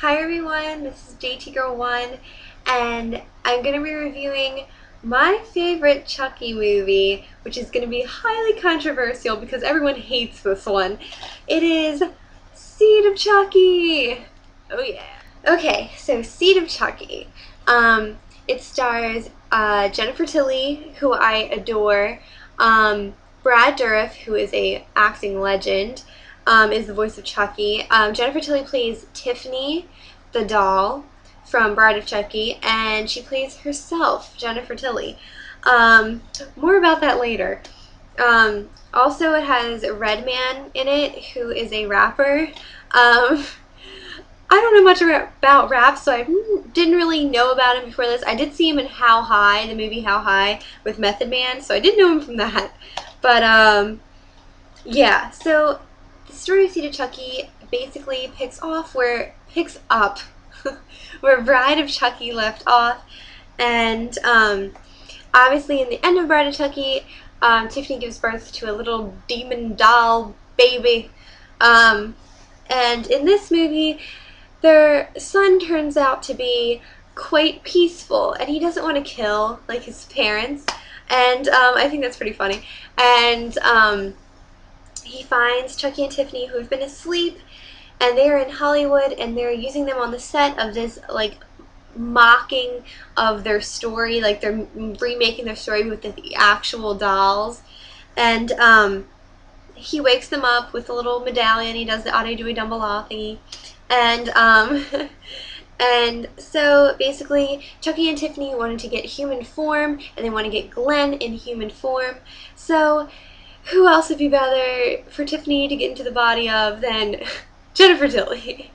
Hi everyone, this is JT Girl 1 and I'm going to be reviewing my favorite Chucky movie, which is going to be highly controversial because everyone hates this one. It is Seed of Chucky! Oh yeah. Okay, so Seed of Chucky. It stars Jennifer Tilly, who I adore, Brad Dourif, who is a acting legend, is the voice of Chucky. Jennifer Tilly plays Tiffany, the doll from Bride of Chucky, and she plays herself, Jennifer Tilly. More about that later. Also, it has Redman in it, who is a rapper. I don't know much about rap, so I didn't really know about him before this. I did see him in How High, the movie How High with Method Man, so I did know him from that. But yeah, so the story of Seed of Chucky basically picks up where Bride of Chucky left off, and obviously in the end of Bride of Chucky, Tiffany gives birth to a little demon doll baby, and in this movie, their son turns out to be quite peaceful, and he doesn't want to kill like his parents, and I think that's pretty funny. And he finds Chucky and Tiffany, who have been asleep, and they're in Hollywood, and they're using them on the set of this like mocking of their story, like they're remaking their story with the actual dolls. And he wakes them up with a little medallion. He does the Ade Dewey Dumbledore thingy, and and so basically, Chucky and Tiffany wanted to get human form, and they want to get Glenn in human form. So who else would be better for Tiffany to get into the body of than Jennifer Tilly?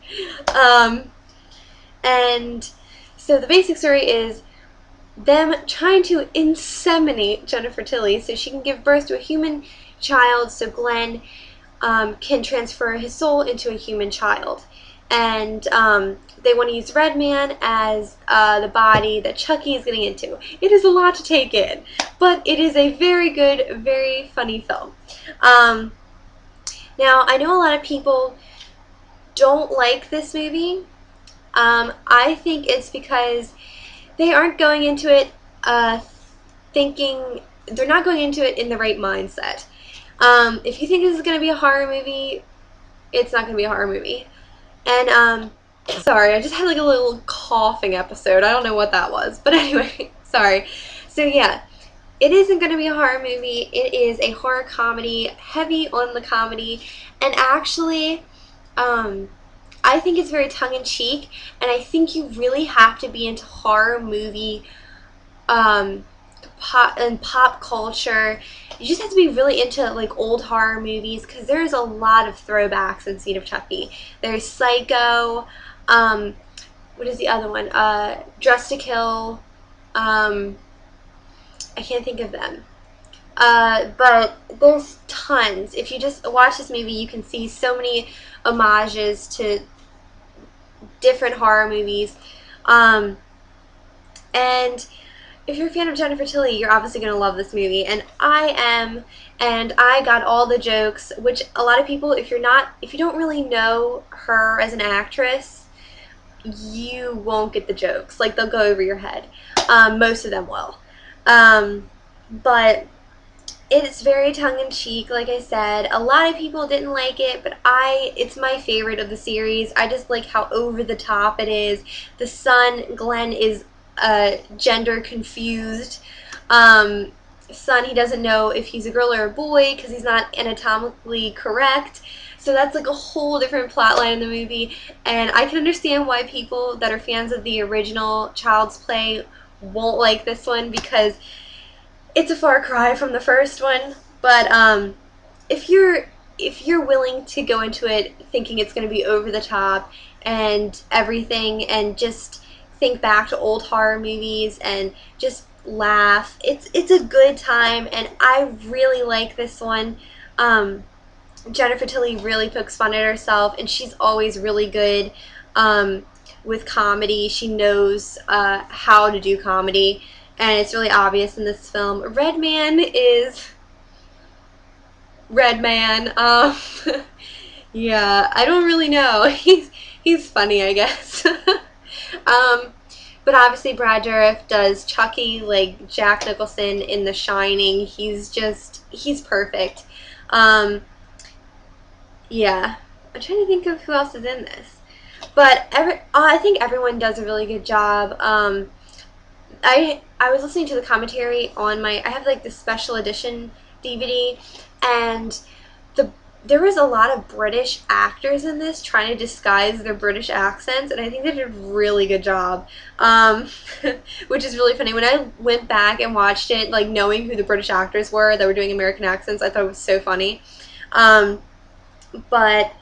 And so the basic story is them trying to inseminate Jennifer Tilly so she can give birth to a human child, so Glenn can transfer his soul into a human child. And they want to use Redman as the body that Chucky is getting into. It is a lot to take in, but it is a very good, very funny film. Now, I know a lot of people don't like this movie. I think it's because they aren't going into it thinking, they're not going into it in the right mindset. If you think this is going to be a horror movie, it's not going to be a horror movie. And, sorry, I just had like a little coughing episode. I don't know what that was. But anyway, sorry. So yeah, it isn't going to be a horror movie. It is a horror comedy, heavy on the comedy. And actually, I think it's very tongue-in-cheek. And I think you really have to be into horror movie pop culture. You just have to be really into like old horror movies because there's a lot of throwbacks in Seed of Chucky. There's Psycho. What is the other one? Dressed to Kill. I can't think of them. But there's tons. If you just watch this movie, you can see so many homages to different horror movies. And if you're a fan of Jennifer Tilly, you're obviously going to love this movie, and I am, and I got all the jokes, which a lot of people, if you don't really know her as an actress, you won't get the jokes. Like, they'll go over your head. Most of them will. But it's very tongue-in-cheek, like I said. A lot of people didn't like it, but it's my favorite of the series. I just like how over the top it is. The son, Glenn, is gender confused son. He doesn't know if he's a girl or a boy because he's not anatomically correct. So that's like a whole different plot line in the movie, and I can understand why people that are fans of the original Child's Play won't like this one because it's a far cry from the first one. But if you're willing to go into it thinking it's going to be over the top and everything, and just think back to old horror movies and just laugh, it's a good time, and I really like this one. Jennifer Tilly really pokes fun at herself, and she's always really good with comedy. She knows how to do comedy, and it's really obvious in this film. Redman is Redman. Yeah, I don't really know. He's funny, I guess. um, but obviously Brad Dourif does Chucky like Jack Nicholson in The Shining. He's perfect. Um, yeah. I'm trying to think of who else is in this. But I think everyone does a really good job. I was listening to the commentary on I have like this special edition DVD, and the there was a lot of British actors in this trying to disguise their British accents, and I think they did a really good job, um, which is really funny. When I went back and watched it, like knowing who the British actors were that were doing American accents, I thought it was so funny. Um, but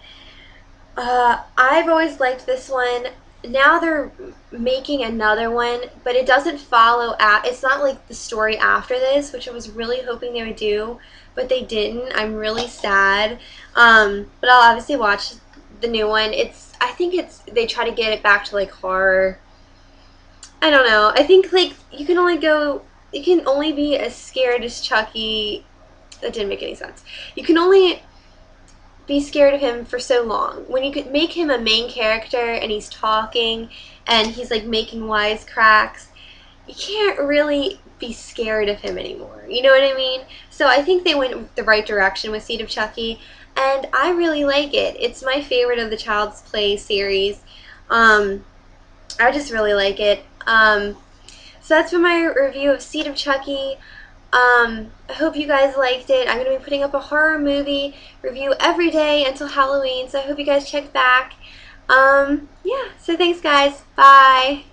I've always liked this one. Now they're making another one, but it doesn't follow it's not like the story after this, which I was really hoping they would do, but they didn't. I'm really sad. But I'll obviously watch the new one. I think they try to get it back to like horror. I don't know. I think like you can only be as scared as Chucky. That didn't make any sense. You can only be scared of him for so long. When you could make him a main character and he's talking and he's like making wisecracks, you can't really be scared of him anymore. You know what I mean? So I think they went the right direction with Seed of Chucky, and I really like it. It's my favorite of the Child's Play series. Um, I just really like it. So that's been my review of Seed of Chucky. I hope you guys liked it. I'm going to be putting up a horror movie review every day until Halloween, so I hope you guys check back. Yeah, so thanks guys. Bye.